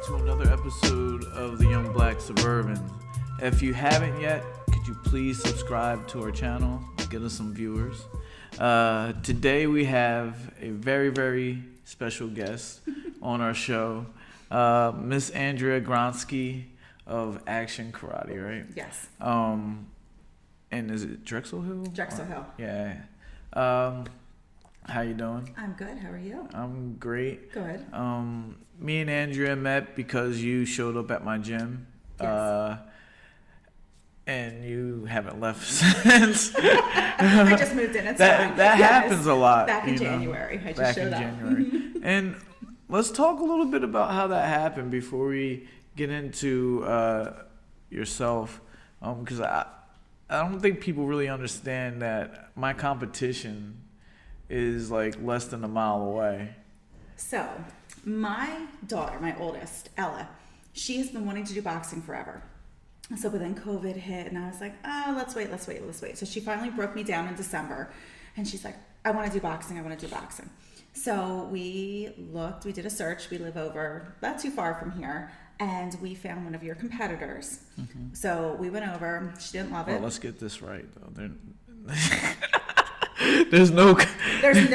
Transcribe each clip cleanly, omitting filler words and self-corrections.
to another episode of the Young Black Suburban. If you haven't yet, could you please subscribe to our channel, get us some viewers. Today we have a very, very special guest on our show, Miss Andrea Gronski of Action Karate, right? Yes. And is it Drexel Hill? Drexel Hill. Yeah. How you doing? I'm good. How are you? I'm great. Good. Me and Andrea met because you showed up at my gym. Yes. And you haven't left since. I just moved in. It's fine. That happens a lot. Back in January. I just showed up. January. And let's talk a little bit about how that happened before we get into yourself. Because I don't think people really understand that my competition is like less than a mile away. So, my daughter, my oldest, Ella, she has been wanting to do boxing forever. So, but then COVID hit, and I was like, oh, let's wait. So she finally broke me down in December, and she's like, I want to do boxing. So we did a search. We live over not too far from here, and we found one of your competitors. Mm-hmm. So we went over. She didn't love it. Well, let's get this right, though. There's no competition.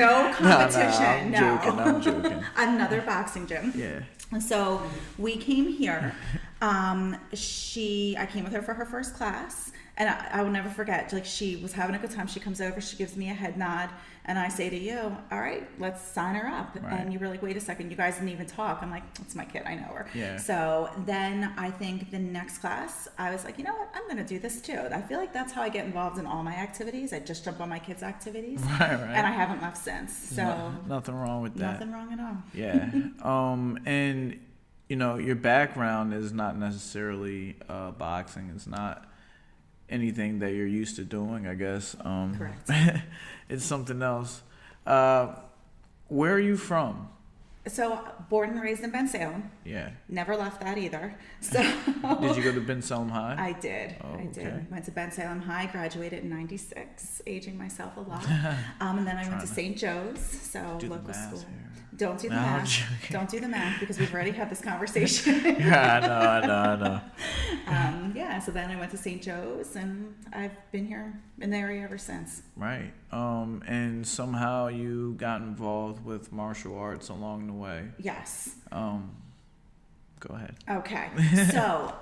No. I'm joking. Another boxing gym. Yeah. So we came here. I came with her for her first class, and I will never forget. Like, she was having a good time. She comes over, she gives me a head nod, and I say to you, "All right, let's sign her up." Right. And you were like, "Wait a second, you guys didn't even talk." I'm like, "It's my kid, I know her." Yeah. So then I think the next class, I was like, you know what, I'm gonna do this too. I feel like that's how I get involved in all my activities. I just jump on my kids' activities, right. And I haven't left since. So nothing wrong with that. Nothing wrong at all. Yeah. And you know, your background is not necessarily boxing. It's not anything that you're used to doing, I guess. Correct. It's something else. Where are you from? So, born and raised in Bensalem. Yeah. Never left that either. So Did you go to Bensalem High? I did. Oh, I did. okay. Went to Bensalem High, graduated in 96, aging myself a lot. And then I went to St. Joe's, so local school. Here. Don't do the math. Don't do the math, because we've already had this conversation. Yeah, I know. So then I went to St. Joe's, and I've been here in the area ever since. Right. And somehow you got involved with martial arts along the way. Yes. Go ahead. Okay. So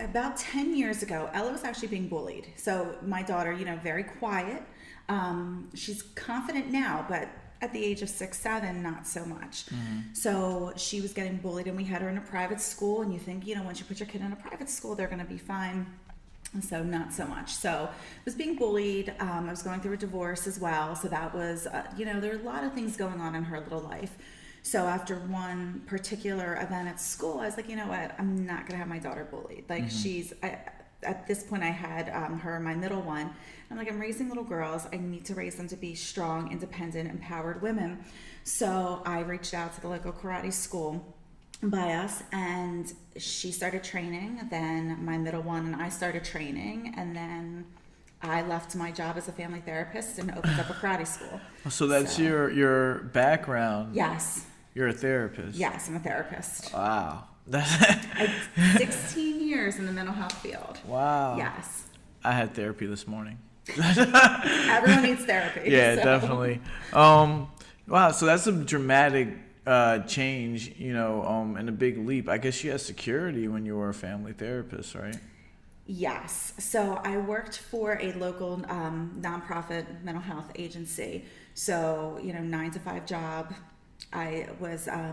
about 10 years ago, Ella was actually being bullied. So my daughter, very quiet. She's confident now, but at the age of 6, 7, not so much. Mm-hmm. So she was getting bullied, and we had her in a private school, and you think, once you put your kid in a private school, they're going to be fine. And so not so much. So I was being bullied. I was going through a divorce as well. So that was, there were a lot of things going on in her little life. So after one particular event at school, I was like, you know what? I'm not going to have my daughter bullied. Like, mm-hmm. At this point, I had her, my middle one. I'm like, I'm raising little girls. I need to raise them to be strong, independent, empowered women. So I reached out to the local karate school by us, and she started training. Then my middle one and I started training, and then I left my job as a family therapist and opened up a karate school. So that's your background. Yes. You're a therapist. Yes, I'm a therapist. Wow. 16 years in the mental health field. Wow. Yes. I had therapy this morning. Everyone needs therapy. Yeah, definitely. Wow, so that's a dramatic change, and a big leap. I guess you had security when you were a family therapist, right? Yes. So I worked for a local nonprofit mental health agency. So, 9 to 5 job. I was, I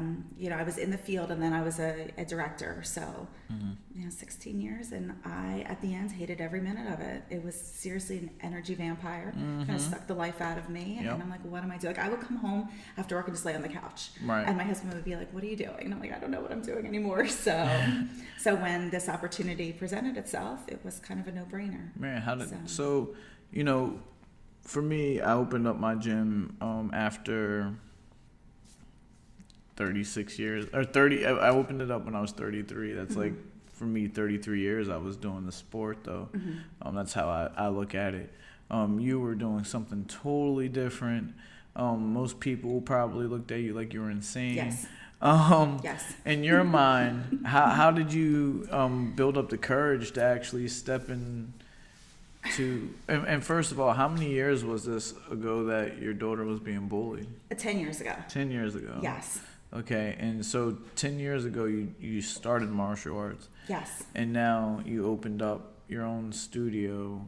was in the field, and then I was a director. So, 16 years, and I, at the end, hated every minute of it. It was seriously an energy vampire. Kind of sucked the life out of me. And I'm like, what am I doing? Like, I would come home after work and just lay on the couch. Right. And my husband would be like, what are you doing? And I'm like, I don't know what I'm doing anymore. So, when this opportunity presented itself, it was kind of a no-brainer. Man, for me, I opened up my gym after 36 years or 30. I opened it up when I was 33. That's like, for me, 33 years I was doing the sport, though. That's how I look at it. You were doing something totally different. Most people probably looked at you like you were insane. Yes. Yes. In your mind, how did you build up the courage to actually step in and first of all, how many years was this ago that your daughter was being bullied? 10 years ago. 10 years ago. Yes. Okay, and so 10 years ago you started martial arts. Yes. And now you opened up your own studio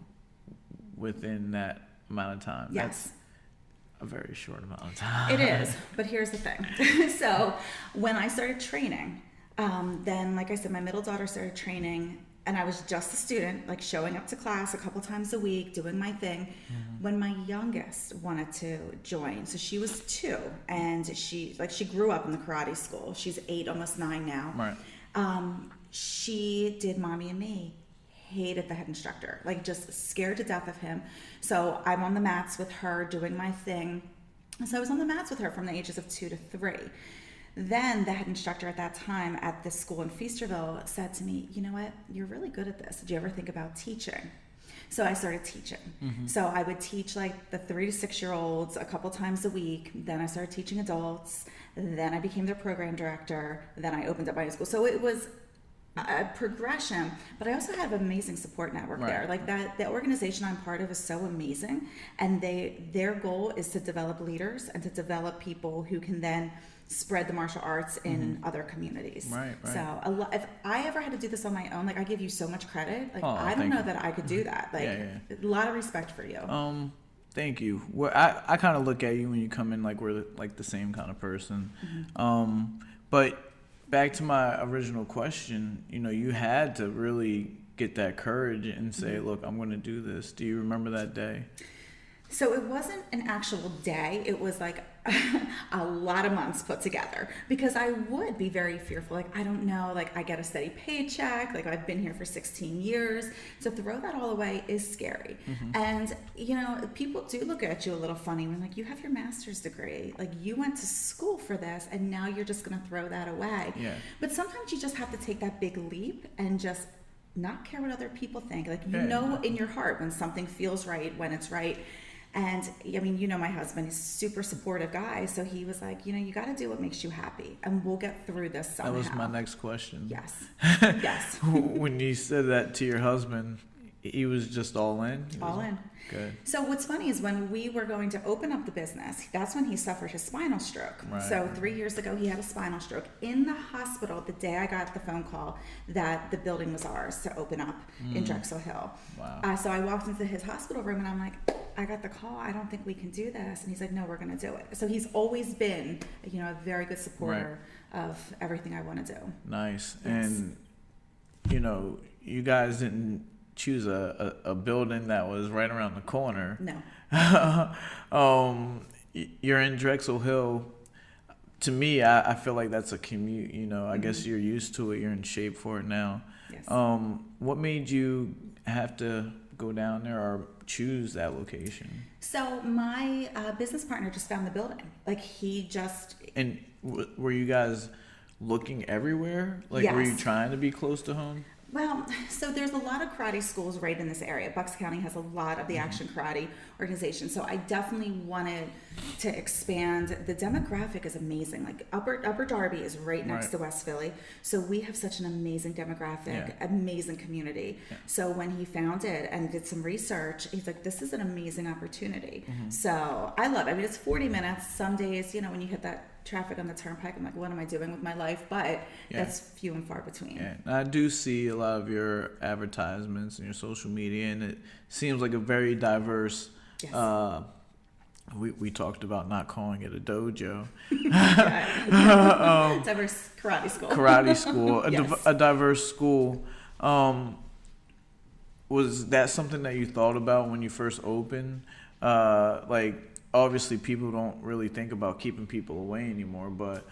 within that amount of time. Yes. That's a very short amount of time. It is, but here's the thing. So when I started training, then like I said, my middle daughter started training, and I was just a student, like showing up to class a couple times a week, doing my thing. When my youngest wanted to join, so she was 2, and she grew up in the karate school. She's 8, almost 9 now. Right. She did Mommy and Me. Hated the head instructor, like just scared to death of him. So I'm on the mats with her doing my thing. So I was on the mats with her from the ages of 2 to 3. Then the head instructor at that time at this school in Feasterville said to me, you know what, you're really good at this. Did you ever think about teaching? So I started teaching. So I would teach like the 3 to 6 year olds a couple times a week. Then I started teaching adults. Then I became their program director. Then I opened up my own school. So it was a progression, but I also have an amazing support network there. Like that, the organization I'm part of is so amazing, and their goal is to develop leaders and to develop people who can then spread the martial arts in other communities. Right. So if I ever had to do this on my own, like I give you so much credit. Like I don't know that I could do that. Like a lot of respect for you. Thank you. Well, I kind of look at you when you come in like we're like the same kind of person. But back to my original question, you had to really get that courage and say, look, I'm going to do this. Do you remember that day? So it wasn't an actual day. It was like a lot of months put together, because I would be very fearful. Like, I don't know, like I get a steady paycheck. Like I've been here for 16 years. To throw that all away is scary. And, people do look at you a little funny when like, you have your master's degree, like you went to school for this and now you're just going to throw that away. Yeah. But sometimes you just have to take that big leap and just not care what other people think. Like, know in your heart when something feels right, when it's right. And I mean, my husband is super supportive guy. So he was like, you got to do what makes you happy, and we'll get through this somehow. That was my next question. Yes. Yes. When you said that to your husband, he was just all in? All in. Good. So what's funny is when we were going to open up the business, that's when he suffered his spinal stroke. Right. So 3 years ago, he had a spinal stroke. In the hospital, the day I got the phone call that the building was ours to open up in Drexel Hill. Wow. So I walked into his hospital room and I'm like, I got the call. I don't think we can do this. And he's like, no, we're going to do it. So he's always been, a very good supporter of everything I want to do. Nice. Yes. And, you guys didn't choose a building that was right around the corner. No. You're in Drexel Hill. To me, I feel like that's a commute. I guess you're used to it. You're in shape for it now. Yes. What made you have to go down there or choose that location? So my business partner just found the building. Like And were you guys looking everywhere? Like, were you trying to be close to home? Well, so there's a lot of karate schools right in this area. Bucks County has a lot of the action karate organizations. So I definitely wanted to expand. The demographic is amazing. Like Upper Darby is right next to West Philly. So we have such an amazing demographic, amazing community. Yeah. So when he found it and did some research, he's like, this is an amazing opportunity. So I love it. I mean, it's 40 minutes. Some days, when you hit that traffic on the turnpike, I'm like, what am I doing with my life? But that's few and far between. Yeah, I do see a lot of your advertisements and your social media, and it seems like a very diverse. Yes. We talked about not calling it a dojo. Diverse karate school. Karate school, a diverse school. Was that something that you thought about when you first opened? Obviously, people don't really think about keeping people away anymore, but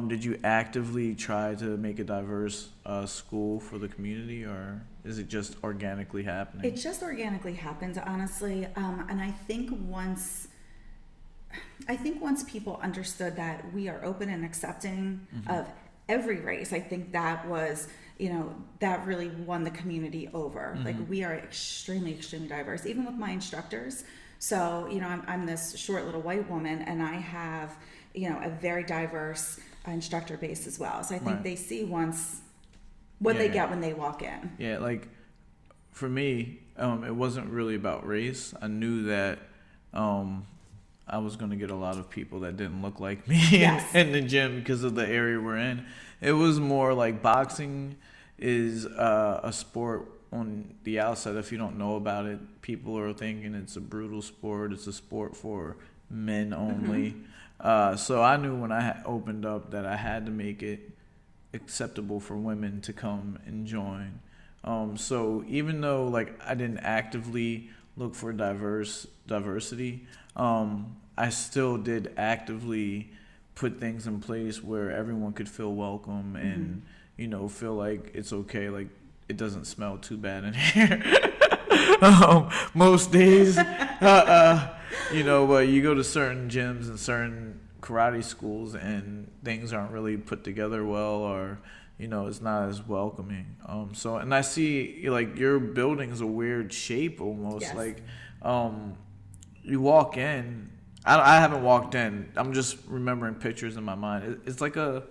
did you actively try to make a diverse school for the community, or is it just organically happening? It just organically happened, honestly. And I think once people understood that we are open and accepting of every race, I think that was, that really won the community over. Like, we are extremely, extremely diverse, even with my instructors. So, I'm this short little white woman, and I have, a very diverse instructor base as well. So I think Right. they see once what they get when they walk in. Yeah, like for me, it wasn't really about race. I knew that I was going to get a lot of people that didn't look like me Yes. in the gym because of the area we're in. It was more like boxing is a sport on the outside. If you don't know about it, people are thinking it's a brutal sport. It's a sport for men only. So I knew when I opened up that I had to make it acceptable for women to come and join. So even though like I didn't actively look for diversity, I still did actively put things in place where everyone could feel welcome and feel like it's okay, like it doesn't smell too bad in here. Most days, but you go to certain gyms and certain karate schools and things aren't really put together well, or it's not as welcoming. And I see like your building's a weird shape almost. Yes. Like you walk in. I haven't walked in. I'm just remembering pictures in my mind. It's like a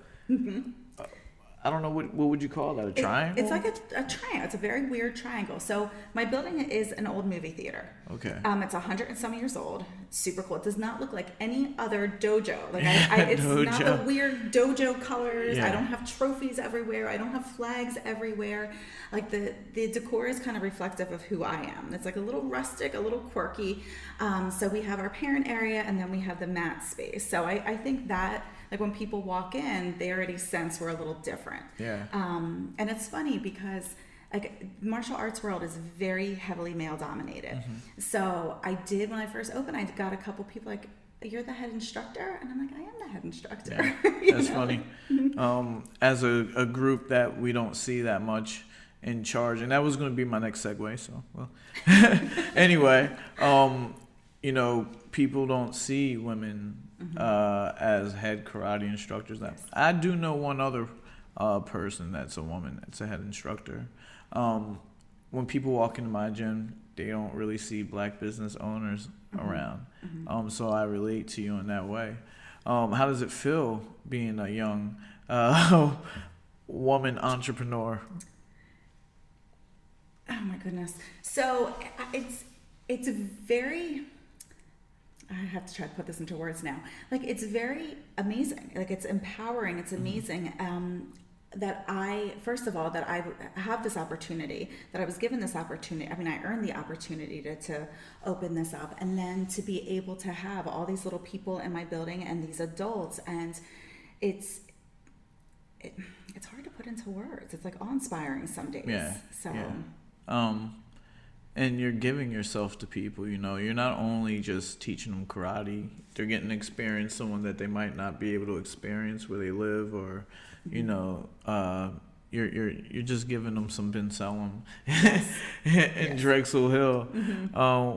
I don't know, what would you call that? A triangle? It's like a triangle. It's a very weird triangle. So my building is an old movie theater. Okay. It's 100 and some years old. Super cool. It does not look like any other dojo. Like it's not the weird dojo colors. Yeah. I don't have trophies everywhere. I don't have flags everywhere. Like the decor is kind of reflective of who I am. It's like a little rustic, a little quirky. So we have our parent area and then we have the mat space. So I think that like when people walk in, they already sense we're a little different. Yeah. And it's funny because like martial arts world is very heavily male dominated. So I did, when I first opened, I got a couple people like, "You're the head instructor?" And I'm like, "I am the head instructor." Yeah, that's funny. As a group that we don't see that much in charge, and that was going to be my next segue. So, well, anyway, people don't see women as head karate instructors. Yes. I do know one other person that's a woman that's a head instructor. When people walk into my gym, they don't really see black business owners around. So I relate to you in that way. How does it feel being a young woman entrepreneur? Oh my goodness. So it's very, I have to try to put this into words now. Like it's very amazing. Like it's empowering. It's amazing. That I have this opportunity, that I was given this opportunity. I mean, I earned the opportunity to open this up, and then to be able to have all these little people in my building and these adults, and it's hard to put into words. It's like awe-inspiring some days. Yeah. So. Yeah. And you're giving yourself to people, you're not only just teaching them karate, they're getting to experience someone that they might not be able to experience where they live, or, you're just giving them some Ben Salem in Drexel Hill,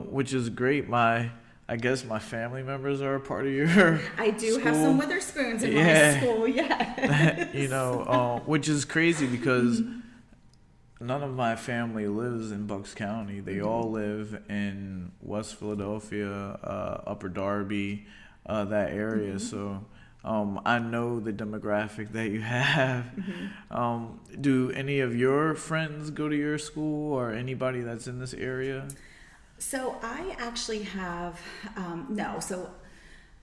which is great. I guess my family members are a part of your I do school. have some Witherspoons in my school, which is crazy because none of my family lives in Bucks County. They all live in West Philadelphia, Upper Darby, that area. So I know the demographic that you have. Do any of your friends go to your school, or anybody that's in this area? So I actually have, no. So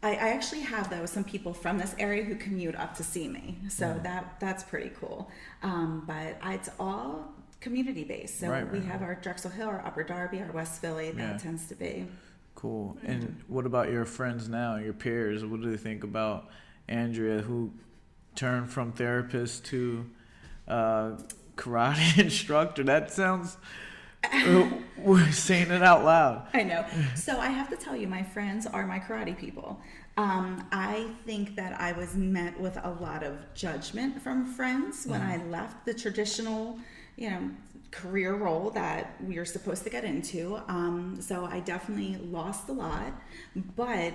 I actually have, though, some people from this area who commute up to see me. So that's pretty cool. But it's all community based. So we have our Drexel Hill, our Upper Darby, our West Philly. That tends to be cool. And what about your friends now, your peers? What do they think about Andrea, who turned from therapist to karate instructor? That sounds, we're saying it out loud. I know. So I have to tell you, my friends are my karate people. I think that I was met with a lot of judgment from friends when I left the traditional, career role that we are supposed to get into. So I definitely lost a lot, but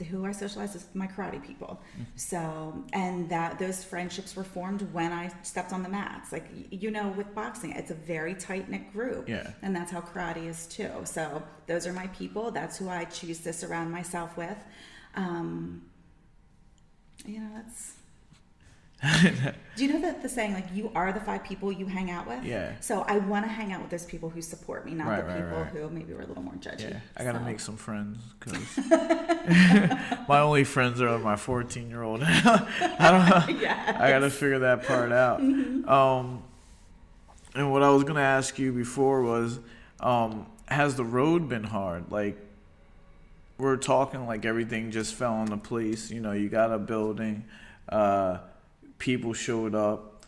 who I socialized with my karate people. So, and that those friendships were formed when I stepped on the mats. Like, with boxing, it's a very tight-knit group. Yeah. And that's how karate is too. So those are my people. That's who I choose to surround myself with. That's Do you know that the saying, like, you are the 5 people you hang out with? Yeah. So I want to hang out with those people who support me, not the Right, people right. who maybe were a little more judgy. Yeah, I gotta So. make some friends because my only friends are my 14-year-old. I don't. Yes. I gotta figure that part out. And what I was gonna ask you before was, has the road been hard? Like, we're talking like everything just fell into place. You know, you got a building, people showed up,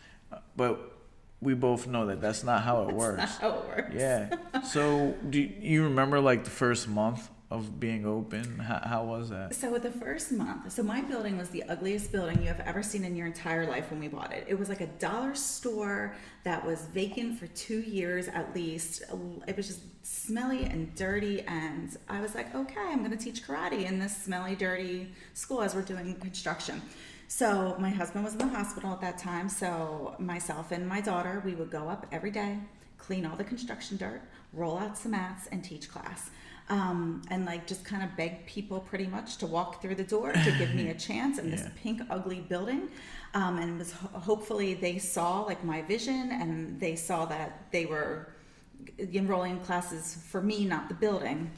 but we both know that that's not how it works. That's not how it works. Yeah. So do you remember like the first month of being open? How was that? So the first month, so my building was the ugliest building you have ever seen in your entire life when we bought it. It was like a dollar store that was vacant for 2 years at least. It was just smelly and dirty, and I was like, okay, I'm going to teach karate in this smelly, dirty school as we're doing construction. So my husband was in the hospital at that time, so myself and my daughter, we would go up every day, clean all the construction dirt, roll out some mats, and teach class. And like just kind of beg people pretty much to walk through the door to give me a chance in this pink ugly building. And it was hopefully they saw like my vision, and they saw that they were enrolling in classes for me, not the building.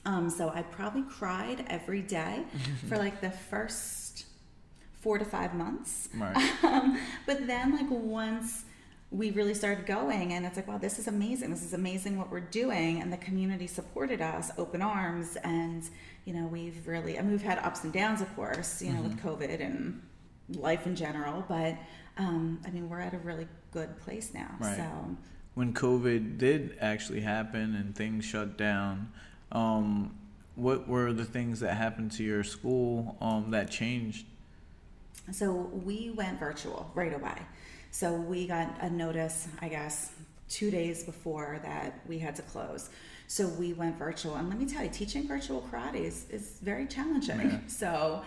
So I probably cried every day for like the first 4 to 5 months. Right. But then like once we really started going, and it's like, wow, this is amazing. This is amazing what we're doing. And the community supported us, open arms. And, you know, we've really, I mean, we've had ups and downs, of course, you know, with COVID and life in general. But, I mean, we're at a really good place now. Right. So When COVID did actually happen and things shut down, what were the things that happened to your school that changed? So we went virtual right away. So we got a notice, I guess, 2 days before that we had to close. So we went virtual. And let me tell you, teaching virtual karate is very challenging. Yeah. So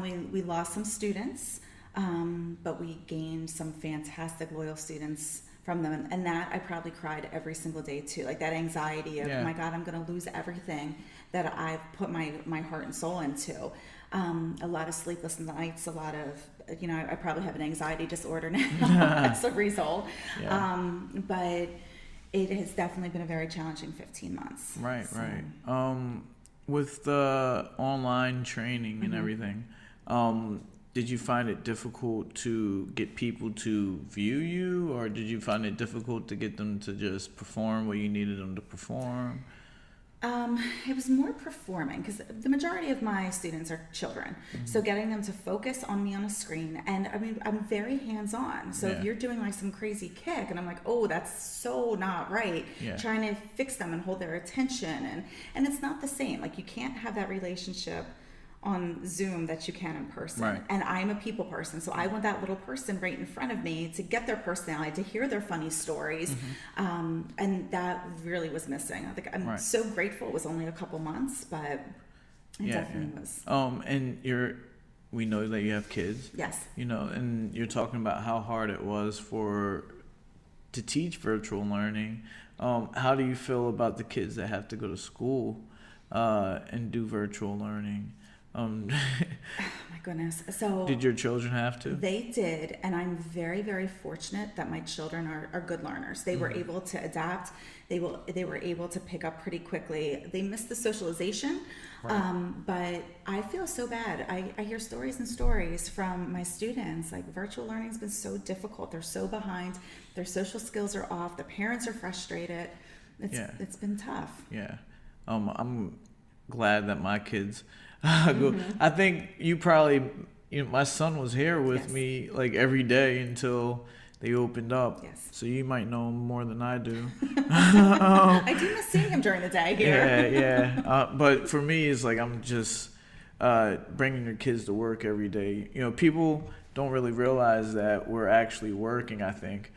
we lost some students, but we gained some fantastic, loyal students from them. And that I probably cried every single day too. Like that anxiety of, oh my God, I'm going to lose everything that I've put my heart and soul into. A lot of sleepless nights, a lot of, you know, I probably have an anxiety disorder now as a result. Yeah. But it has definitely been a very challenging 15 months. Right, So. right. With the online training and everything, did you find it difficult to get people to view you, or did you find it difficult to get them to just perform what you needed them to perform? It was more performing because the majority of my students are children. So getting them to focus on me on a screen, and I mean, I'm very hands-on. So if you're doing like some crazy kick and I'm like, oh, that's so not right. Trying to fix them and hold their attention. And it's not the same. Like you can't have that relationship on Zoom that you can in person. Right. And I'm a people person, so I want that little person right in front of me to get their personality, to hear their funny stories. And that really was missing. I think I'm so grateful it was only a couple months, but it definitely was. And we know that you have kids. Yes. You know, and you're talking about how hard it was to teach virtual learning. How do you feel about the kids that have to go to school and do virtual learning? Oh my goodness. So did your children have to? They did, and I'm very, very fortunate that my children are good learners. They were able to adapt. They were able to pick up pretty quickly. They missed the socialization, but I feel so bad. I hear stories and stories from my students. Like virtual learning's been so difficult. They're so behind. Their social skills are off. The parents are frustrated. It's been tough. Yeah. I'm glad that my kids go. I think my son was here with me like every day until they opened up. Yes. So you might know him more than I do. I do miss seeing him during the day here. Yeah. But for me, it's like I'm just bringing your kids to work every day. You know, people don't really realize that we're actually working, I think.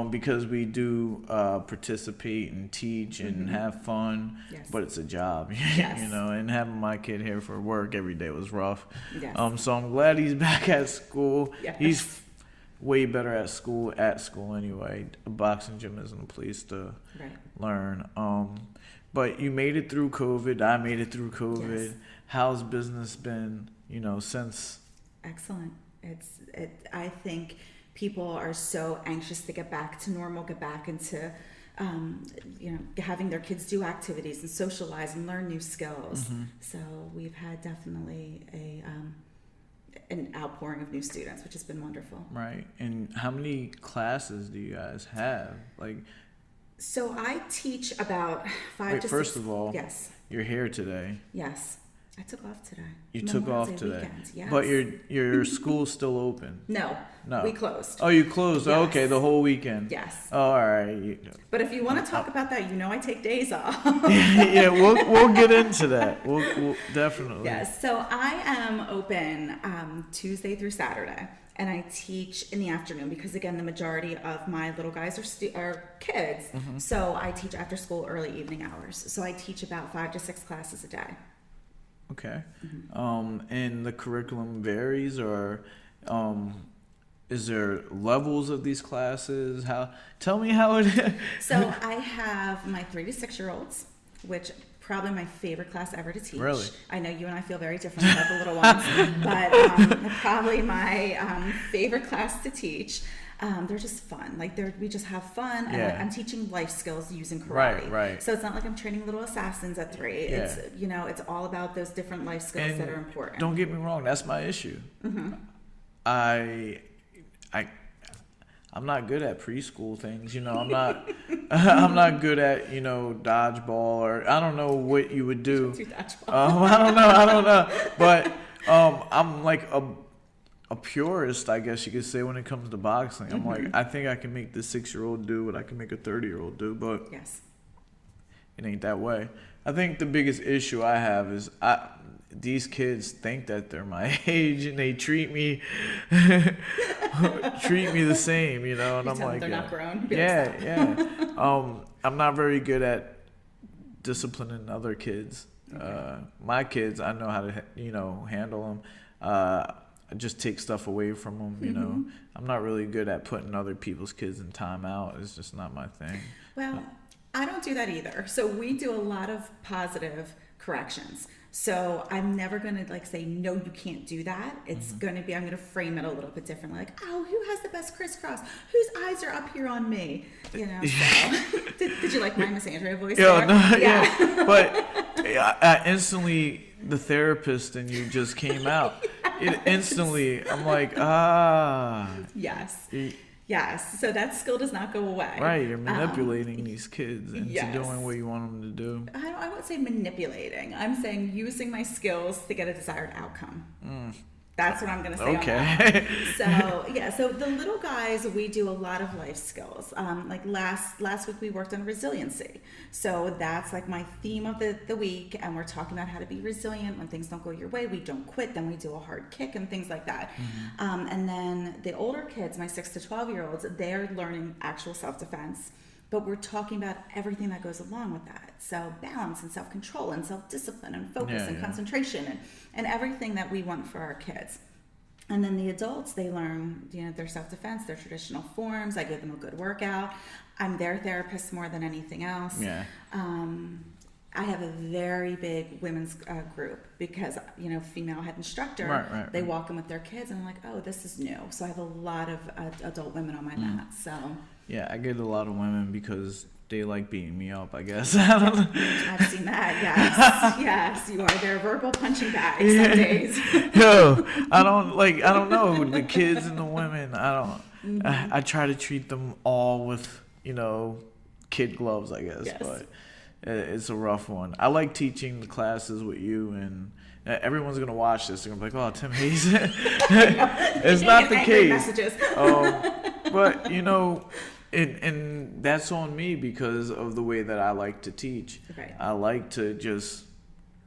Because we do participate and teach and have fun, but it's a job, you know, and having my kid here for work every day was rough. Yes. So I'm glad he's back at school. Yes. He's way better at school anyway. A boxing gym isn't a place to learn. But you made it through COVID. I made it through COVID. Yes. How's business been, you know, since? Excellent. I think people are so anxious to get back to normal, get back into, having their kids do activities and socialize and learn new skills. So we've had definitely an outpouring of new students, which has been wonderful. Right. And how many classes do you guys have? Like, so I teach about 5 to 6. First of all, yes, you're here today. Yes. I took off today. You took off today. Weekend, yes. But your school's still open. No. We closed. Oh, you closed. Yes. Oh, okay, the whole weekend. Yes. Oh, all right. But if you want to talk about that, I take days off. Yeah, we'll get into that. We'll definitely. Yes. So I am open Tuesday through Saturday, and I teach in the afternoon because, again, the majority of my little guys are kids. So I teach after school, early evening hours. So I teach about 5 to 6 classes a day. Okay. And the curriculum varies, or is there levels of these classes? Tell me how it is. So I have my 3 to 6 year olds, which probably my favorite class ever to teach. Really? I know you and I feel very different about the little ones, but probably my favorite class to teach. They're just fun. We just have fun, and I'm teaching life skills using karate. Right. So it's not like I'm training little assassins at 3. Yeah. It's it's all about those different life skills And that are important. Don't get me wrong, that's my issue. I'm not good at preschool things. I'm not I'm not good at dodgeball, or I don't know what you would do. I don't know. But I'm like a purist, I guess you could say, when it comes to boxing. I'm like, I think I can make the 6-year-old do what I can make a 30-year-old do, but yes, it ain't that way. I think the biggest issue I have is these kids think that they're my age, and they treat me the same, and I'm like, they're not grown. I'm not very good at disciplining other kids. Okay. My kids, I know how to handle them. I just take stuff away from them, I'm not really good at putting other people's kids in timeout. It's just not my thing. Well, I don't do that either. So we do a lot of positive corrections. So I'm never going to say, no, you can't do that. It's going to be, I'm going to frame it a little bit differently. Like, oh, who has the best crisscross? Whose eyes are up here on me? So did you like my Miss Andrea voice there? Yeah. But I instantly, the therapist in you just came out. It instantly, I'm like, Yes. Yes. So that skill does not go away. Right. You're manipulating these kids into doing what you want them to do. I won't say manipulating. I'm saying using my skills to get a desired outcome. That's what I'm going to say. Okay. On that. So the little guys, we do a lot of life skills. Like last week we worked on resiliency. So that's like my theme of the week, and we're talking about how to be resilient when things don't go your way. We don't quit, then we do a hard kick and things like that. And then the older kids, my 6 to 12-year-olds, they're learning actual self-defense. But we're talking about everything that goes along with that. So balance and self-control and self-discipline and focus and concentration and everything that we want for our kids. And then the adults, they learn, their self-defense, their traditional forms. I give them a good workout. I'm their therapist more than anything else. Yeah. I have a very big women's group because, female head instructor, right. They walk in with their kids and I'm like, oh, this is new. So I have a lot of adult women on my mat. So. Yeah, I get a lot of women because they like beating me up, I guess. I don't know. I've seen that, yes. Yes, you are their verbal punching bag some days. No, I don't know. The kids and the women, I try to treat them all with, kid gloves, I guess. Yes. But it's a rough one. I like teaching the classes with you, and everyone's going to watch this. They're going to be like, oh, Tim Hayes. It's not the case. But, and that's on me because of the way that I like to teach. Right. I like to just,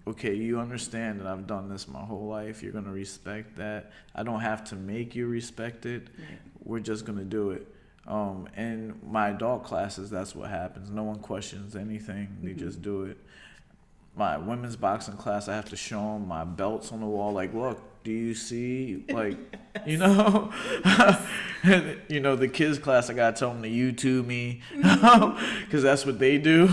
okay, you understand that I've done this my whole life. You're going to respect that. I don't have to make you respect it. Right. We're just going to do it. And my adult classes, that's what happens. No one questions anything. They just do it. My women's boxing class, I have to show them my belts on the wall. Like, look, do you see? Like, the kids class, I got to tell them to YouTube me because that's what they do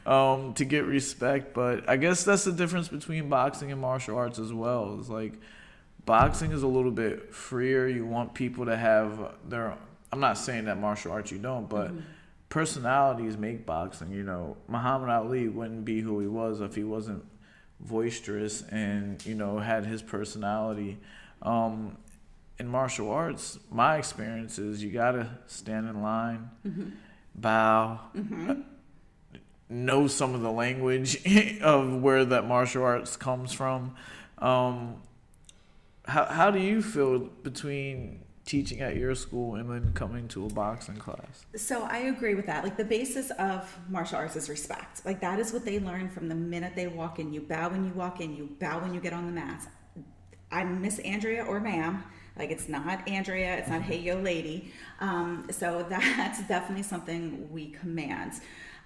to get respect. But I guess that's the difference between boxing and martial arts as well. It's like boxing is a little bit freer. You want people to have their, I'm not saying that martial arts you don't, but personalities make boxing. You know, Muhammad Ali wouldn't be who he was if he wasn't boisterous and, you know, had his personality. In martial arts, my experience is you gotta stand in line, bow, know some of the language of where that martial arts comes from. How do you feel between teaching at your school and then coming to a boxing class? So I agree with that. Like, the basis of martial arts is respect. Like, that is what they learn from the minute they walk in. You bow when you walk in, you bow when you get on the mat. I'm Miss Andrea or ma'am. Like, it's not Andrea, it's not hey yo lady. So that's definitely something we command.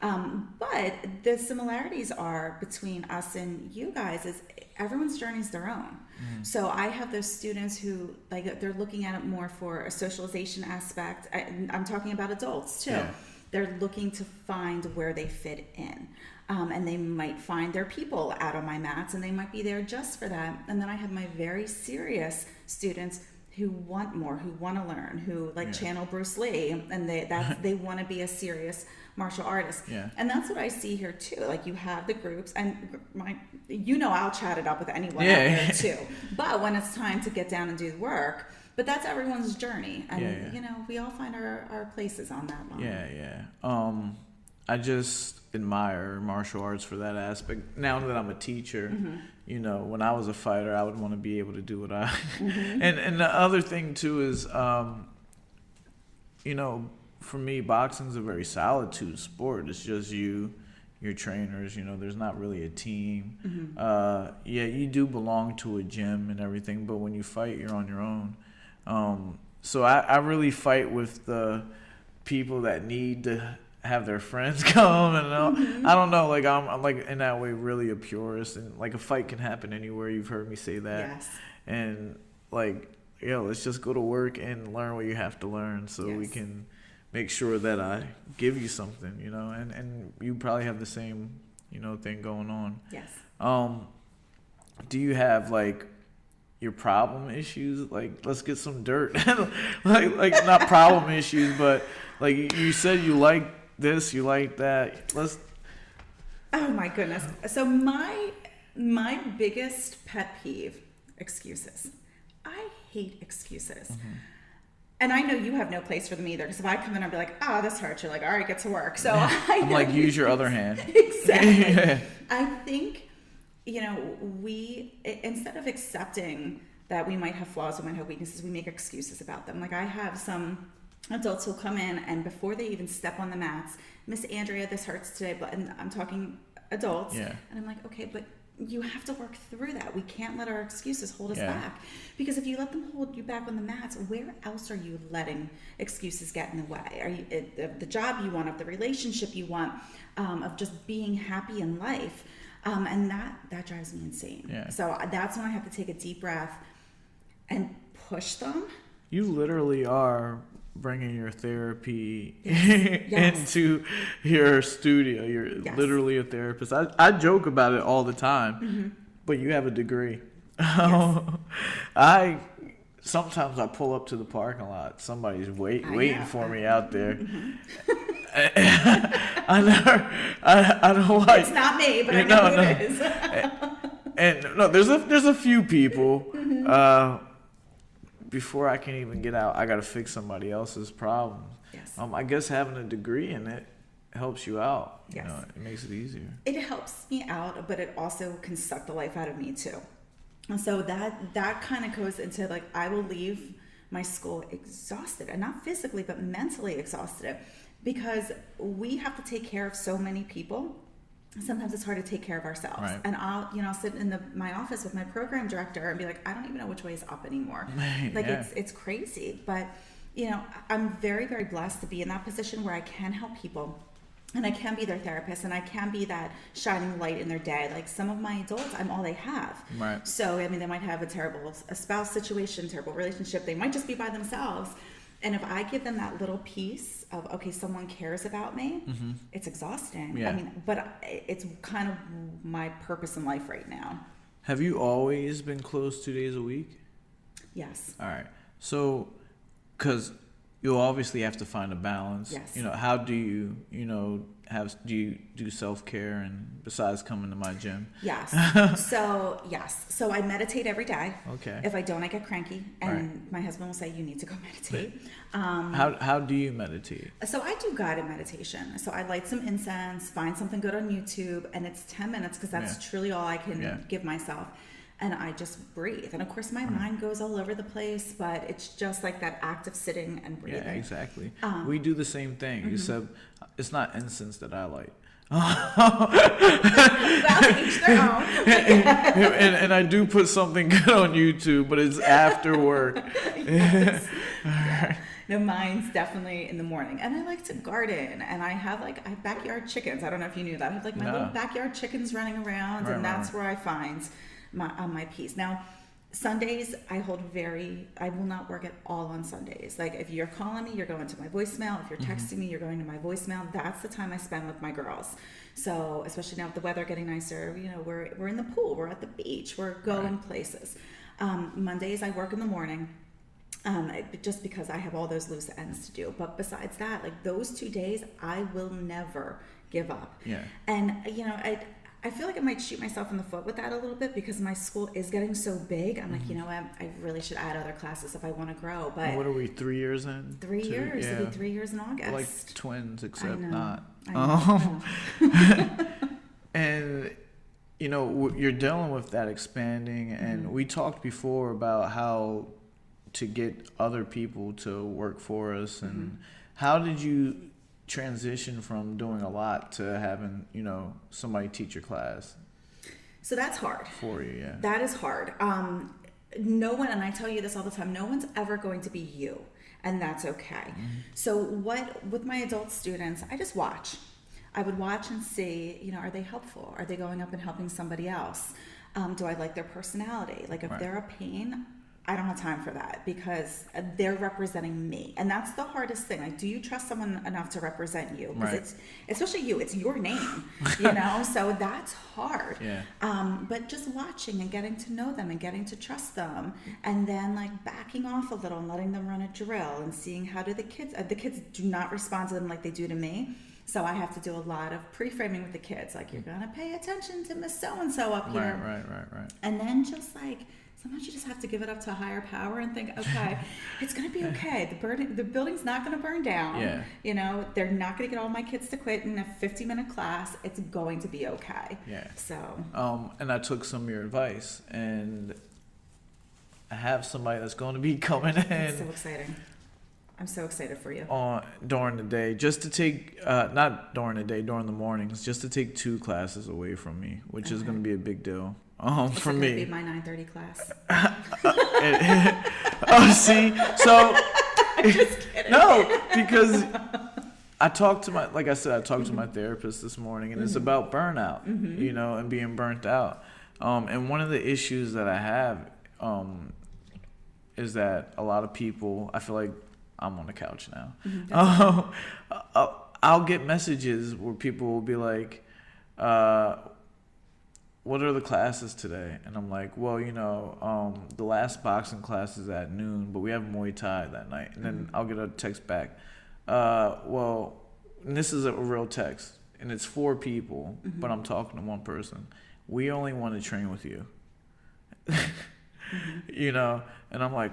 But the similarities are between us and you guys is everyone's journey is their own. So I have those students who, like, they're looking at it more for a socialization aspect. I'm talking about adults too. Yeah. They're looking to find where they fit in. And they might find their people out on my mats, and they might be there just for that. And then I have my very serious students who want more, who want to learn, who channel Bruce Lee, and they want to be a serious martial artist. Yeah. And that's what I see here too. Like, you have the groups, and I'll chat it up with anyone out there too. But when it's time to get down and do the work, but that's everyone's journey, and you know, we all find our places on that line. I just admire martial arts for that aspect. Now that I'm a teacher, you know, when I was a fighter, I would want to be able to do what I. And the other thing too is, you know, for me, boxing's a very solitude sport. It's just you, your trainers. You know, there's not really a team. You do belong to a gym and everything, but when you fight, you're on your own. So I really fight with the people that need to have their friends come, and I don't know, like I'm like in that way really a purist, and like a fight can happen anywhere. You've heard me say that. Yes. And like, let's just go to work and learn what you have to learn, so we can make sure that I give you something, you know, and you probably have the same, you know, thing going on. Yes. Do you have like your problem issues? Like, let's get some dirt. like not problem issues, but like you said you like this, you like that. Oh my goodness. So my biggest pet peeve, excuses. I hate excuses. And I know you have no place for them either, because if I come in, I'll be like, oh, this hurts. You're like, all right, get to work. So I'm like, use your other hand. Exactly. I think, you know, we, instead of accepting that we might have flaws, we might have weaknesses, we make excuses about them. Like, I have some adults who'll come in, and before they even step on the mats, Miss Andrea, this hurts today, and I'm talking adults. And I'm like, okay, but you have to work through that. We can't let our excuses hold us back, because if you let them hold you back on the mats, where else are you letting excuses get in the way? Are you the job you want, of the relationship you want, of just being happy in life? And that drives me insane. So that's when I have to take a deep breath and push them. You literally are bringing your therapy into your studio. You're literally a therapist. I joke about it all the time, but you have a degree. Sometimes I pull up to the parking lot. Somebody's waiting for me out there. I don't know why. It's not me, but I know who it is. And no, there's a few people. Before I can even get out, I got to fix somebody else's problems. Yes. I guess having a degree in it helps you out. Yes. You know, it makes it easier. It helps me out, but it also can suck the life out of me too. And so that kind of goes into, like, I will leave my school exhausted, and not physically, but mentally exhausted, because we have to take care of so many people. Sometimes it's hard to take care of ourselves. Right. And I'll sit in my office with my program director and be like, I don't even know which way is up anymore. Like, it's crazy. But, you know, I'm very, very blessed to be in that position where I can help people, and I can be their therapist, and I can be that shining light in their day. Like, some of my adults, I'm all they have. Right. So, I mean, they might have a spouse situation, terrible relationship. They might just be by themselves. And if I give them that little piece of, okay, someone cares about me, it's exhausting. Yeah. I mean, but it's kind of my purpose in life right now. Have you always been closed 2 days a week? Yes. All right. So, because you'll obviously have to find a balance. Yes. How do you, do you do self-care and besides coming to my gym? Yes. So I meditate every day. Okay. If I don't, I get cranky, and my husband will say, "You need to go meditate." How do you meditate? So I do guided meditation. So I light some incense, find something good on YouTube, and it's 10 minutes because that's truly all I can give myself. And I just breathe. And of course, my mind goes all over the place, but it's just like that act of sitting and breathing. Yeah, exactly. We do the same thing, except it's not incense that I light. Well, to each their own. and I do put something good on YouTube, but it's after work. Yes. No, mine's definitely in the morning. And I like to garden, and I have backyard chickens. I don't know if you knew that. I have my little backyard chickens running around, and that's where I find my peace. Now, Sundays, I will not work at all on Sundays. Like, if you're calling me, you're going to my voicemail. If you're texting me, you're going to my voicemail. That's the time I spend with my girls. So, especially now with the weather getting nicer, we're in the pool, we're at the beach, we're going places. Mondays, I work in the morning. Just because I have all those loose ends to do. But besides that, those 2 days, I will never give up. Yeah. And, I feel like I might shoot myself in the foot with that a little bit because my school is getting so big. I'm like, I really should add other classes if I want to grow. But what are we, 3 years in? 3 years. Yeah. It'll be 3 years in August. We're like twins, except not. I know. And, you're dealing with that expanding. And we talked before about how to get other people to work for us. And how did you transition from doing a lot to having somebody teach your class? So that's hard for you. Yeah, that is hard. No one, and I tell you this all the time, no one's ever going to be you, and that's okay. So with my adult students, I just watch. I would watch and see, are they helpful? Are they going up and helping somebody else? Do I like their personality? If they're a pain, I don't have time for that because they're representing me. And that's the hardest thing. Do you trust someone enough to represent you? Because it's, especially you, it's your name, so that's hard. Yeah. But just watching and getting to know them and getting to trust them, and then backing off a little and letting them run a drill and seeing how do the kids do not respond to them like they do to me. So I have to do a lot of pre-framing with the kids. You're going to pay attention to Miss So-and-so up here. Right. And then just sometimes you just have to give it up to a higher power and think, okay, it's going to be okay. The building's not going to burn down. Yeah. They're not going to get all my kids to quit in a 50-minute class. It's going to be okay. Yeah. So. And I took some of your advice, and I have somebody that's going to be coming in. It's so exciting. I'm so excited for you. During the day, just to take, not during the day, during the mornings, just to take 2 classes away from me, which is going to be a big deal. For me. It's going to be my 9:30 class. Oh, see? So, I'm just kidding. No, because I talked to my therapist this morning, and it's about burnout, and being burnt out. And one of the issues that I have is that a lot of people, I feel like I'm on the couch now. I'll get messages where people will be like, what are the classes today? And I'm like, well, the last boxing class is at noon, but we have Muay Thai that night. And then I'll get a text back. Well, and this is a real text, and it's 4 people, but I'm talking to one person. We only want to train with you. And I'm like,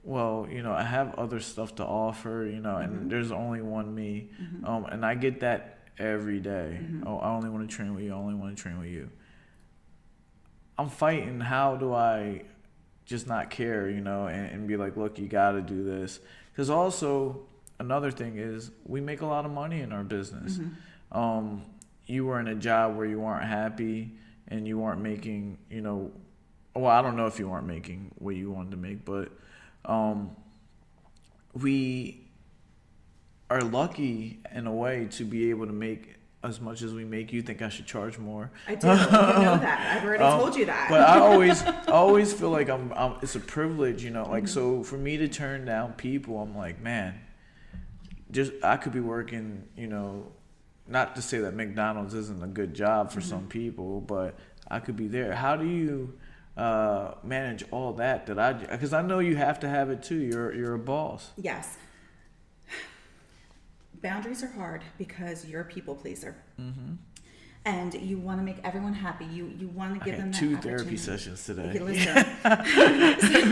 well, I have other stuff to offer, and there's only one me. And I get that every day. Oh, I only want to train with you. I only want to train with you. I'm fighting. How do I just not care, and be like, look, you got to do this. Because also another thing is we make a lot of money in our business. You were in a job where you weren't happy and you weren't making, well, I don't know if you weren't making what you wanted to make, but we are lucky in a way to be able to make as much as we make. You think I should charge more? I do. You know that. I've already told you that. But I always feel like I'm it's a privilege, so for me to turn down people, I'm like, man, I could be working, not to say that McDonald's isn't a good job for some people, but I could be there. How do you manage all that because I know you have to have it too. You're a boss. Yes. Boundaries are hard because you're a people pleaser. Mm-hmm. And you want to make everyone happy. You want to give them that 2 therapy sessions today. Okay, listen.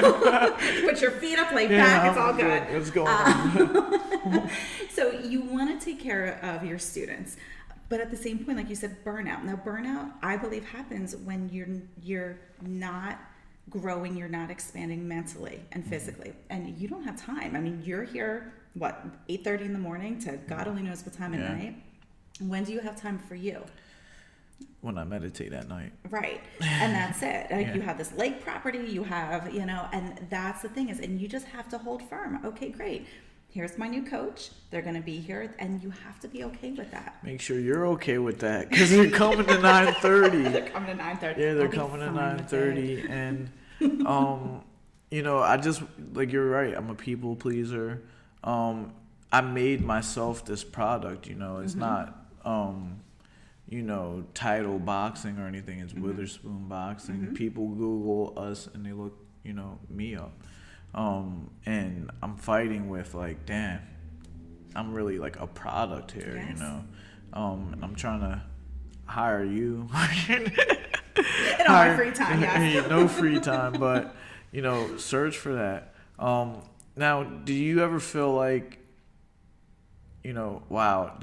So, put your feet up, lay back. It's all good. What's going on? So you want to take care of your students, but at the same point, like you said, burnout. Now, burnout, I believe, happens when you're not growing, you're not expanding mentally and physically, and you don't have time. I mean, you're here 8:30 in the morning to God only knows what time at night. When do you have time for you? When I meditate at night. Right. And that's it. Like you have this lake property, you have, and that's the thing and you just have to hold firm. Okay, great. Here's my new coach. They're going to be here and you have to be okay with that. Make sure you're okay with that because they're coming to 9:30. They're coming to 9:30. Yeah, they're coming to 9:30 and I just you're right. I'm a people pleaser. I made myself this product, it's not title boxing or anything. It's Witherspoon Boxing. Mm-hmm. People Google us and they look, me up. And I'm fighting with damn, I'm really a product here, yes. I'm trying to hire you. In all my free time, yes. No free time, but, search for that. Now, do you ever feel like, wow,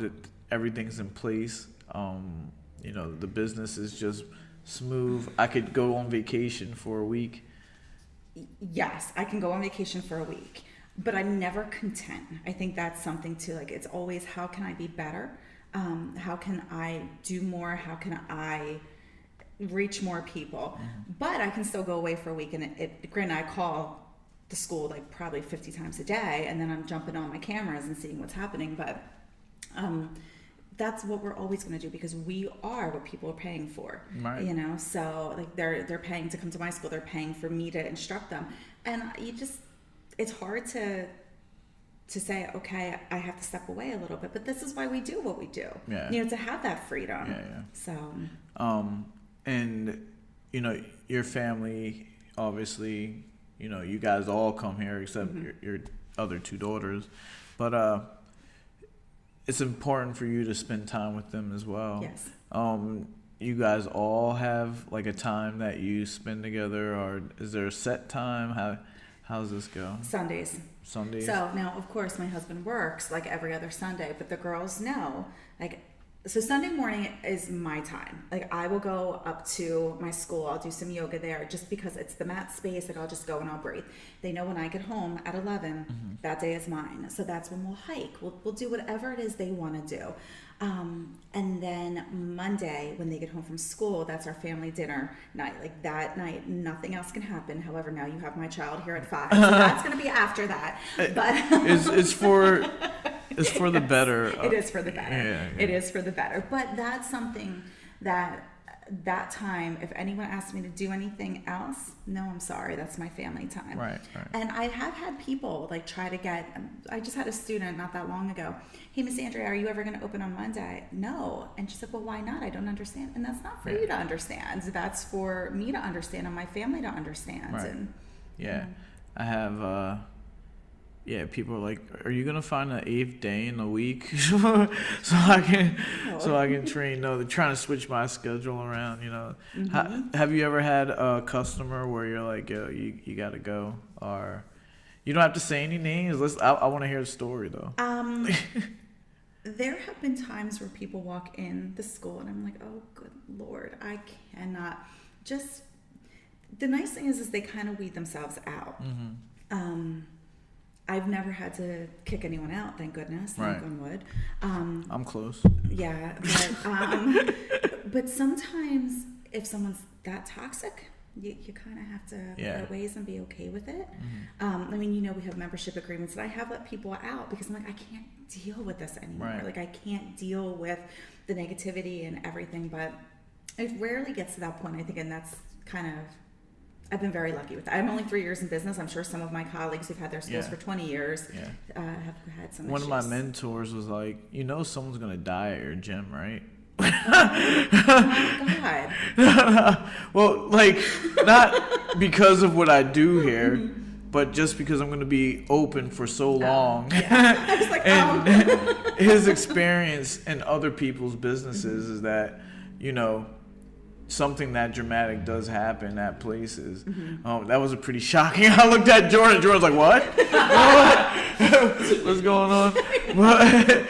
everything's in place? The business is just smooth. I could go on vacation for a week. Yes, I can go on vacation for a week, but I'm never content. I think that's something too. It's always, how can I be better? How can I do more? How can I reach more people? Mm-hmm. But I can still go away for a week. And granted, I call the school probably 50 times a day, and then I'm jumping on my cameras and seeing what's happening. But that's what we're always going to do because we are what people are paying for. Right. So they're paying to come to my school. They're paying for me to instruct them, and it's hard to say, okay, I have to step away a little bit, but this is why we do what we do. Yeah. To have that freedom. Yeah. So. And your family, obviously, you guys all come here except your other 2 daughters, but it's important for you to spend time with them as well. Yes. You guys all have a time that you spend together, or is there a set time? How's this go? Sundays. So now, of course, my husband works every other Sunday, but the girls know, so Sunday morning is my time. I will go up to my school. I'll do some yoga there just because it's the mat space. I'll just go and I'll breathe. They know when I get home at 11, that day is mine. So that's when we'll hike. We'll do whatever it is they want to do. And then Monday, when they get home from school, that's our family dinner night. That night, nothing else can happen. However, now you have my child here at 5. So that's going to be after that. But It's for the better. It is for the better. Yeah. It is for the better. But that's something that time, if anyone asks me to do anything else, no, I'm sorry. That's my family time. Right. And I have had people try to get, I just had a student not that long ago. Hey, Miss Andrea, are you ever going to open on Monday? No. And she said, well, why not? I don't understand. And that's not for you to understand. That's for me to understand and my family to understand. Right. And, I have... people are like, are you gonna find an 8th day in a week so I can train? No, they're trying to switch my schedule around. Have you ever had a customer where you're like, yo, you gotta go, or you don't have to say any names? I want to hear the story though. There have been times where people walk in the school and I'm like, oh, good Lord, I cannot. Just the nice thing is they kind of weed themselves out. I've never had to kick anyone out, thank goodness. Knock on wood. I'm close. Yeah, but sometimes if someone's that toxic, you kind of have to part ways and be okay with it. We have membership agreements, and I have let people out because I'm like, I can't deal with this anymore. Right. I can't deal with the negativity and everything. But it rarely gets to that point, I think, and that's kind of. I've been very lucky with that. I'm only 3 years in business. I'm sure some of my colleagues who've had their schools for 20 years have had some One issues. of my mentors was like, someone's going to die at your gym, right? Oh my God. Well, like, not because of what I do here, but just because I'm going to be open for so long. Yeah. I was like, And his experience in other people's businesses is that, you know, something that dramatic does happen at places. That was a pretty shocking. I looked at Jordan. Jordan's like, what? What's going on? But,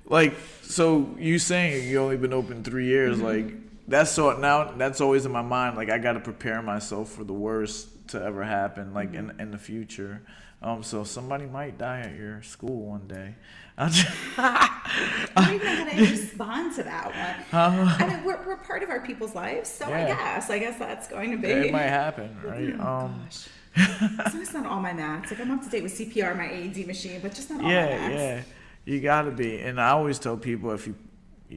like, so you saying you only been open 3 years, like, that's always in my mind. Like, I got to prepare myself for the worst to ever happen, like in the future. So somebody might die at your school one day. I don't even know how to respond to that one. I mean, we're part of our people's lives, so Yeah. I guess that's going to be. It might happen, right? Oh, gosh. So it's not all my maths. Like, I'm up to date with CPR, my AED machine, but just not all my maths. Yeah. You gotta be. And I always tell people, if you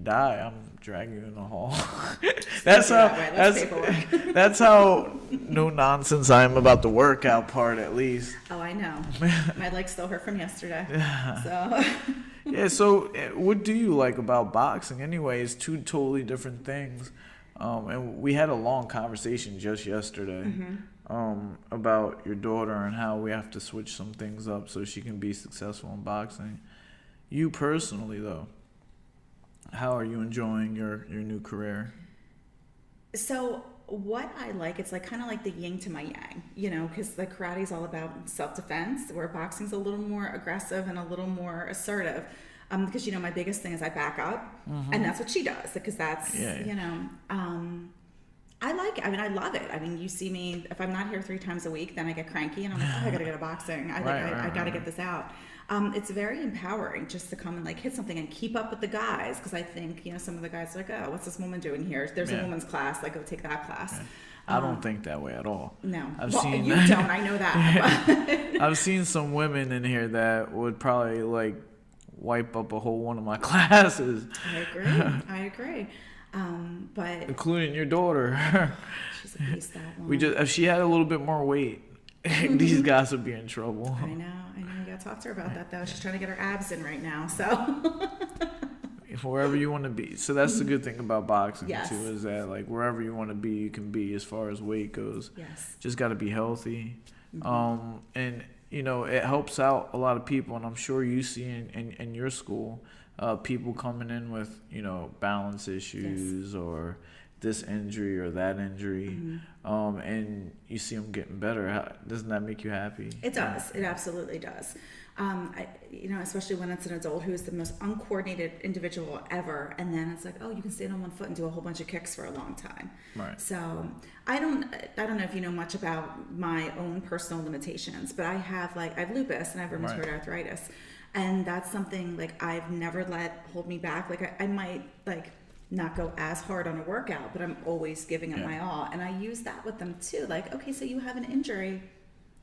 die, I'm dragging you in the hall. That's how no nonsense I am about the workout part, at least. Oh, I know. My legs still hurt from yesterday. So. Yeah. So what do you like about boxing? Anyways, two totally different things. And we had a long conversation just yesterday about your daughter and how we have to switch some things up so she can be successful in boxing. You personally, though, how are you enjoying your new career? So what I like, it's like kind of like the yin to my yang, you know, because the karate is all about self-defense, where boxing's a little more aggressive and a little more assertive. Because, you know, my biggest thing is I back up, and that's what she does, because that's, you know, I like it. I mean, I love it. I mean, you see me, if I'm not here 3 times a week, then I get cranky and I'm like, oh, I gotta go to boxing. I gotta get this out. It's very empowering just to come and like hit something and keep up with the guys, because I think, you know, some of the guys are like, oh, what's this woman doing here? There's a woman's class, like, go take that class. I don't think that way at all. No, seen you don't. I know that. I've seen some women in here that would probably like wipe up a whole one of my classes. I agree. But including your daughter. She's a beast, that one. If she had a little bit more weight, these guys would be in trouble. I know. You gotta talk to her about that, though. She's trying to get her abs in right now, so. Wherever you want to be. So that's the good thing about boxing, yes. too, is that like wherever you want to be, you can be as far as weight goes. Yes. Just got to be healthy. And, you know, it helps out a lot of people. And I'm sure you see in your school, people coming in with, you know, balance issues or this injury or that injury. And you see them getting better. Doesn't that make you happy? It does. It absolutely does. You know, especially when it's an adult who is the most uncoordinated individual ever, and then it's like, oh, you can stand on one foot and do a whole bunch of kicks for a long time. Right. So I don't know if you know much about my own personal limitations, but I have lupus and I have rheumatoid arthritis, and that's something like I've never let hold me back. Like I might like not go as hard on a workout, but I'm always giving it my all, and I use that with them too. Like, okay, so you have an injury.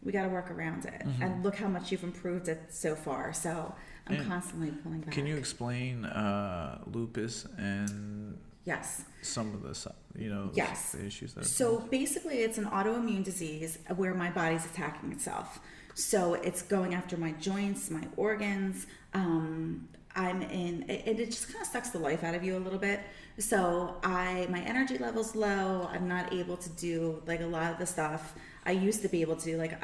We got to work around it, and look how much you've improved it so far. So I'm constantly pulling back. Can you explain lupus and some of the, you know, the issues that? So basically, it's an autoimmune disease where my body's attacking itself. So it's going after my joints, my organs. It just kind of sucks the life out of you a little bit. So my energy level's low. I'm not able to do like a lot of the stuff I used to be able to. Like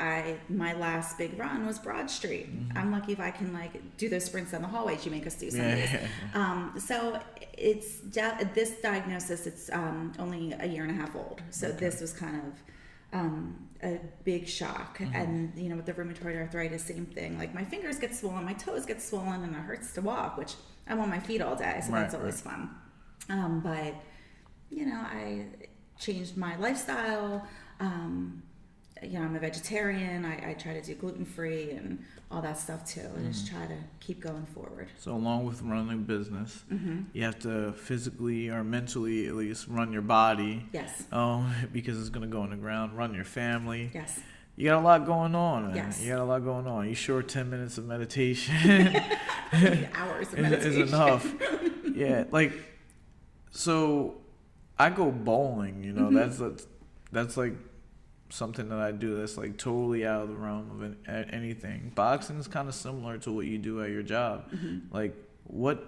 my last big run was Broad Street. I'm lucky if I can like do those sprints down the hallways you make us do some days. So it's this diagnosis. It's only a year and a half old. So this was kind of a big shock. And you know, with the rheumatoid arthritis, same thing. Like my fingers get swollen, my toes get swollen, and it hurts to walk, which I'm on my feet all day, so that's always fun. But you know, I changed my lifestyle. You know, I'm a vegetarian. I try to do gluten-free and all that stuff too. I just try to keep going forward. So along with running a business, you have to physically or mentally at least run your body. Yes. Because it's going to go in the ground. Run your family. Yes. You got a lot going on, man. Yes. You got a lot going on. You sure 10 minutes of meditation hours of meditation is enough. Yeah. Like, so I go bowling, you know, that's like something that I do that's like totally out of the realm of anything. Boxing is kind of similar to what you do at your job. Like, what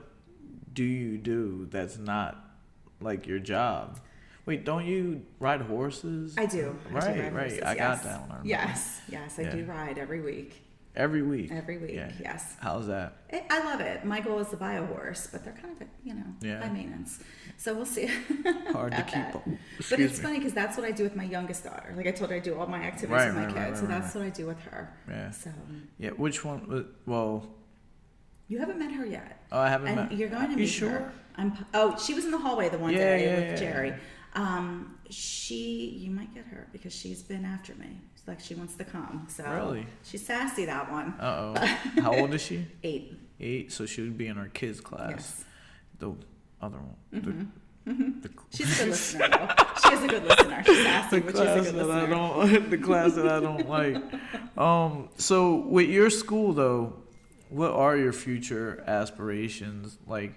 do you do that's not like your job? Wait, don't you ride horses? I do. Right, I do ride right. horses, I got yes. that one. I remember. Yes, I do ride every week. Every week? Every week, Yeah. yes. How's that? I love it. My goal is to buy a horse, but they're kind of, high maintenance. So we'll see. Hard to keep up. But it's funny because that's what I do with my youngest daughter. Like I told her, I do all my activities with my kids. So that's what I do with her. Yeah. So. Yeah, which one? Well. You haven't met her yet. Oh, I haven't met her. You're going to meet her. She was in the hallway the one day with Jerry. You might get her because she's been after me. It's like she wants to come. So really? She's sassy, that one. How old is she? 8. 8, so she would be in our kids class. Yes. The other one. She's a good listener, though. She is a good listener. She's sassy, but she's a good listener. The class that I don't like. So with your school, though, what are your future aspirations? Like,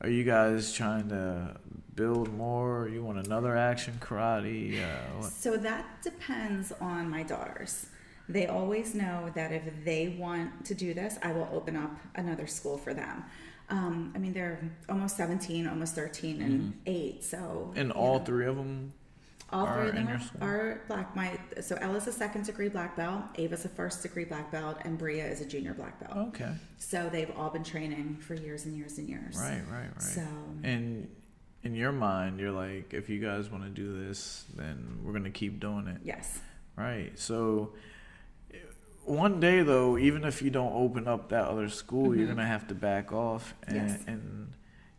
are you guys trying to build more? You want another action karate? So that depends on my daughters. They always know that if they want to do this, I will open up another school for them. They're almost 17, almost 13, and 8. So. And all 3 of them. All 3 of them are black. So Ella's a 2nd degree black belt, Ava's a 1st degree black belt, and Bria is a junior black belt. Okay. So they've all been training for years and years and years. Right. So. And in your mind, you're like, if you guys want to do this, then we're gonna keep doing it. Yes. Right. So one day, though, even if you don't open up that other school, you're gonna have to back off and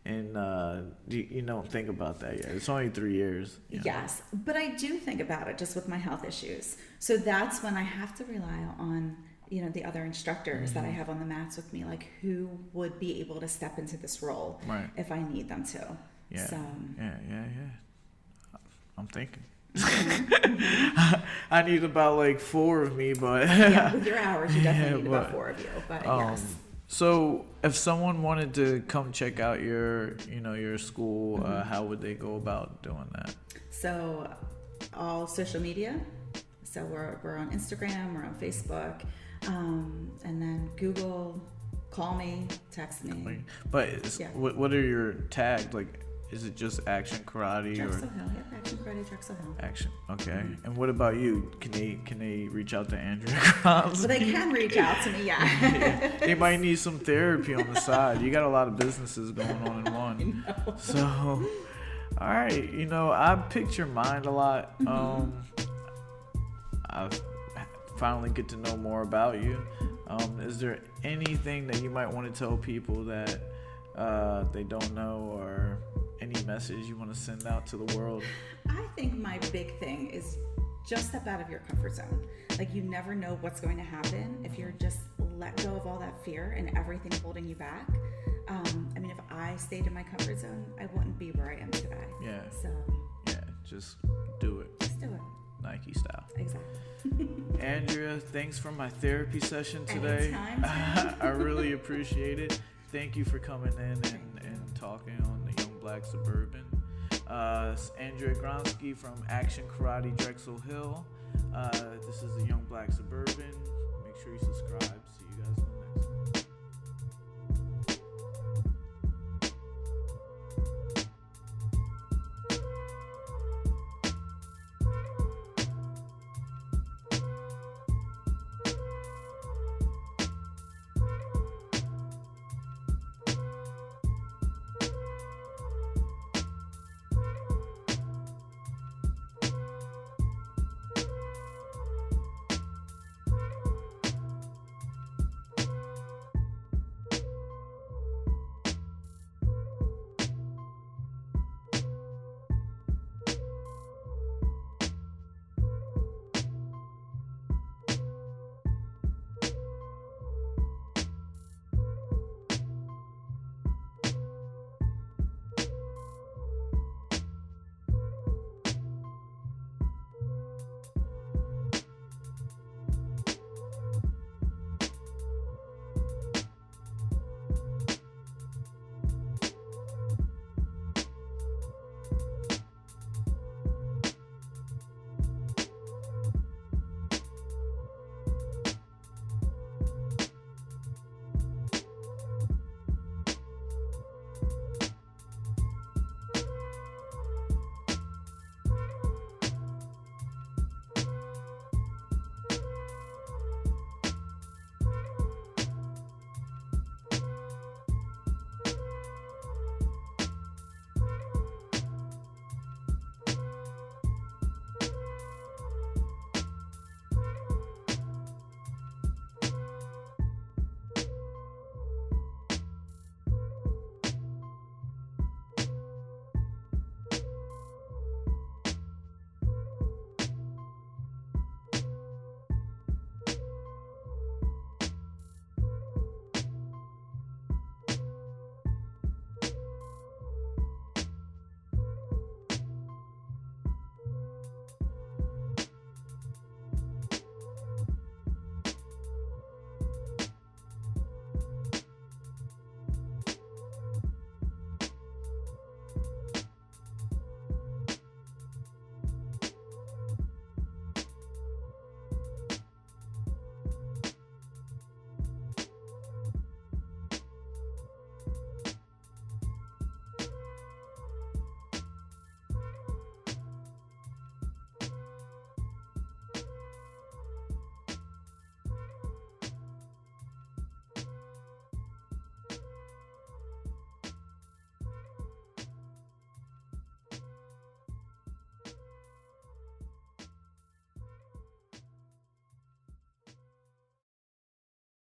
you don't think about that yet. It's only 3 years. Yes, but I do think about it just with my health issues. So that's when I have to rely on the other instructors that I have on the mats with me, like who would be able to step into this role if I need them to. Yeah. So. Yeah. I'm thinking. I need about like 4 of me, but with your hours, you definitely need about 4 of you. But yes. So if someone wanted to come check out your school, how would they go about doing that? So all social media. So we're on Instagram, we're on Facebook, and then Google. Call me, text me. But what are your tags? Like, is it just action karate Drexel Hill? Yeah, action karate, Drexel Hill. Action. Okay. And what about you? Can they reach out to Andrea Gronski? Well, they can reach out to me. Yeah. They might need some therapy on the side. You got a lot of businesses going on in one. I know. So, all right. I picked your mind a lot. I finally get to know more about you. Is there anything that you might want to tell people that they don't know, or any message you want to send out to the world? I think my big thing is just step out of your comfort zone. Like, you never know what's going to happen if you're just let go of all that fear and everything holding you back. If I stayed in my comfort zone, I wouldn't be where I am today. Yeah. So. Yeah, just do it. Just do it. Nike style. Exactly. Andrea, thanks for my therapy session today. Anytime. I really appreciate it. Thank you for coming in and talking on the Young Black Suburban. It's Andrea Gronski from Action Karate Drexel Hill. This is the Young Black Suburban. Make sure you subscribe.